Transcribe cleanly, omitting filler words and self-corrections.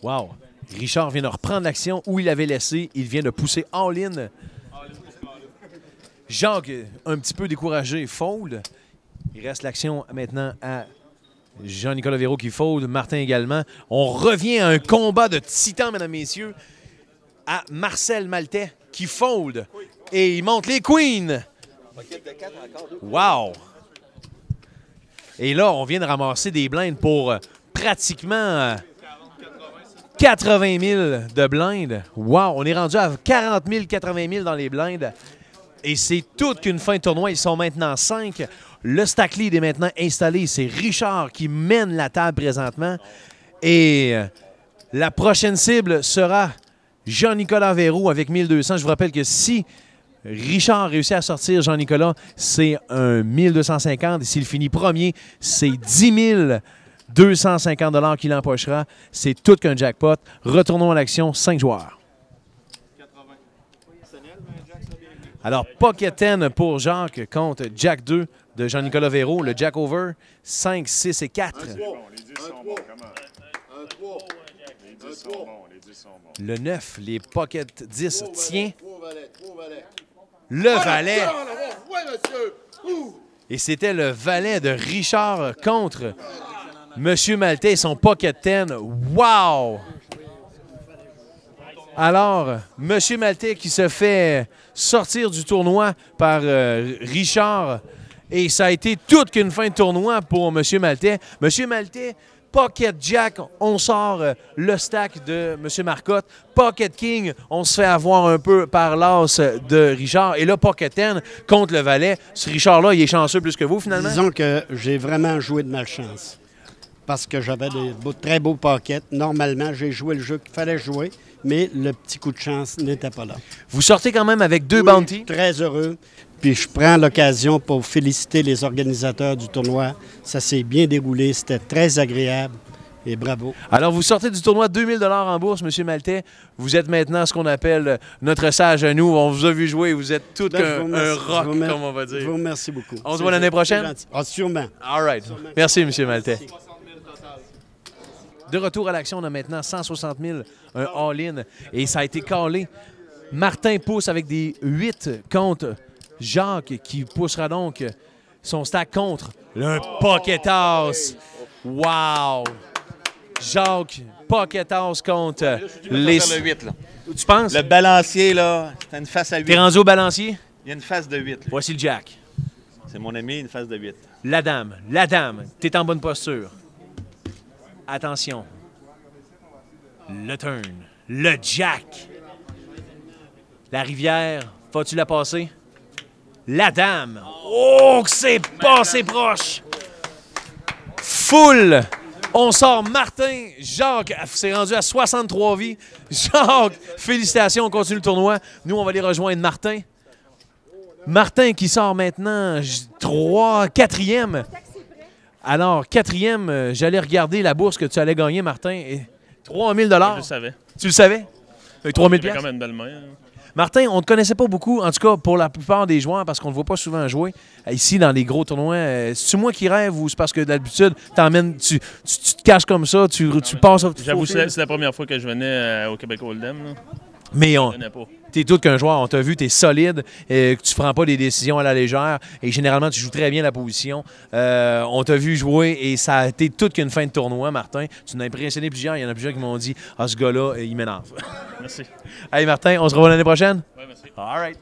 Wow! Richard vient de reprendre l'action où il avait laissé. Il vient de pousser all-in. Jacques, un petit peu découragé, fold. Il reste l'action maintenant à Jean-Nicolas Véraud qui fold, Martin également. On revient à un combat de titans, mesdames, messieurs, à Marcel Maltais qui fold. Et il monte les queens. Wow! Et là, on vient de ramasser des blindes pour pratiquement 80 000 de blindes. Wow! On est rendu à 40 000, 80 000 dans les blindes. Et c'est toute qu'une fin de tournoi. Ils sont maintenant 5. Le stack lead est maintenant installé. C'est Richard qui mène la table présentement. Et la prochaine cible sera Jean-Nicolas Véraud avec 1200. Je vous rappelle que si Richard réussit à sortir Jean-Nicolas, c'est un 1250. Et s'il finit premier, c'est 10 250 $ qu'il empochera. C'est tout qu'un jackpot. Retournons à l'action. 5 joueurs. Alors, Pocket 10 pour Jacques contre Jack 2 de Jean-Nicolas Véraud. Le Jack over, 5, 6 et 4. Les 10 sont bons, comment? Les 10 sont bons, les 10 sont bons. Le 9, les Pocket 10, tient. Le valet. Et c'était le valet de Richard contre Monsieur Maltais et son Pocket 10. Wow! Alors, Monsieur Maltais qui se fait sortir du tournoi par Richard. Et ça a été toute qu'une fin de tournoi pour Monsieur Maltais. Monsieur Maltais, Pocket Jack, on sort le stack de Monsieur Marcotte. Pocket King, on se fait avoir un peu par l'as de Richard. Et là, Pocket 10 contre le valet. Ce Richard-là, il est chanceux plus que vous, finalement? Disons que j'ai vraiment joué de malchance. Parce que j'avais des très beaux pockets. Normalement, j'ai joué le jeu qu'il fallait jouer, mais le petit coup de chance n'était pas là. Vous sortez quand même avec 2 bounties? Très heureux. Puis je prends l'occasion pour féliciter les organisateurs du tournoi. Ça s'est bien déroulé, c'était très agréable et bravo. Alors, vous sortez du tournoi 2000 $ en bourse, M. Maltais. Vous êtes maintenant ce qu'on appelle notre sage à nous. On vous a vu jouer. Vous êtes tout un rock, comme on va dire. Je vous remercie beaucoup. On se voit l'année prochaine? Ah, sûrement. All right. Merci, M. Maltais. De retour à l'action, on a maintenant 160 000, un all-in. Et ça a été callé. Martin pousse avec des 8 contre Jacques, qui poussera donc son stack contre un Pocket House. Wow! Jacques, Pocket House contre les... Le 8, là. Tu penses? Le balancier, là, c'est une face à 8. T'es rendu au balancier? Il y a une face de 8. Là. Voici le Jack. C'est mon ami, une face de 8. La dame, t'es en bonne posture. Attention. Le turn. Le Jack. La rivière, vas-tu la passer? La dame. Oh, que c'est passé proche. Full. On sort Martin. Jacques s'est rendu à 63 vies. Jacques, félicitations, on continue le tournoi. Nous, on va aller rejoindre Martin. Martin qui sort maintenant 4e. Alors, 4e, j'allais regarder la bourse que tu allais gagner, Martin. Et 3 000 $. Je le savais. Tu le savais? 3 000 $. Quand même une belle main. Martin, on ne te connaissait pas beaucoup, en tout cas pour la plupart des joueurs, parce qu'on ne te voit pas souvent jouer. Ici, dans les gros tournois, c'est-tu moi qui rêve ou c'est parce que d'habitude, tu te caches comme ça, tu passes... J'avoue, c'est la première fois que je venais au Québec Hold'em. Mais t'es tout qu'un joueur, on t'a vu, t'es solide, que tu prends pas des décisions à la légère et généralement tu joues très bien la position. On t'a vu jouer et ça a été toute qu'une fin de tournoi, Martin. Tu m'as impressionné plusieurs, il y en a plusieurs qui m'ont dit « Ah, ce gars-là, il m'énerve. » Merci. Hey Martin, on se revoit l'année prochaine? Oui, merci. All right.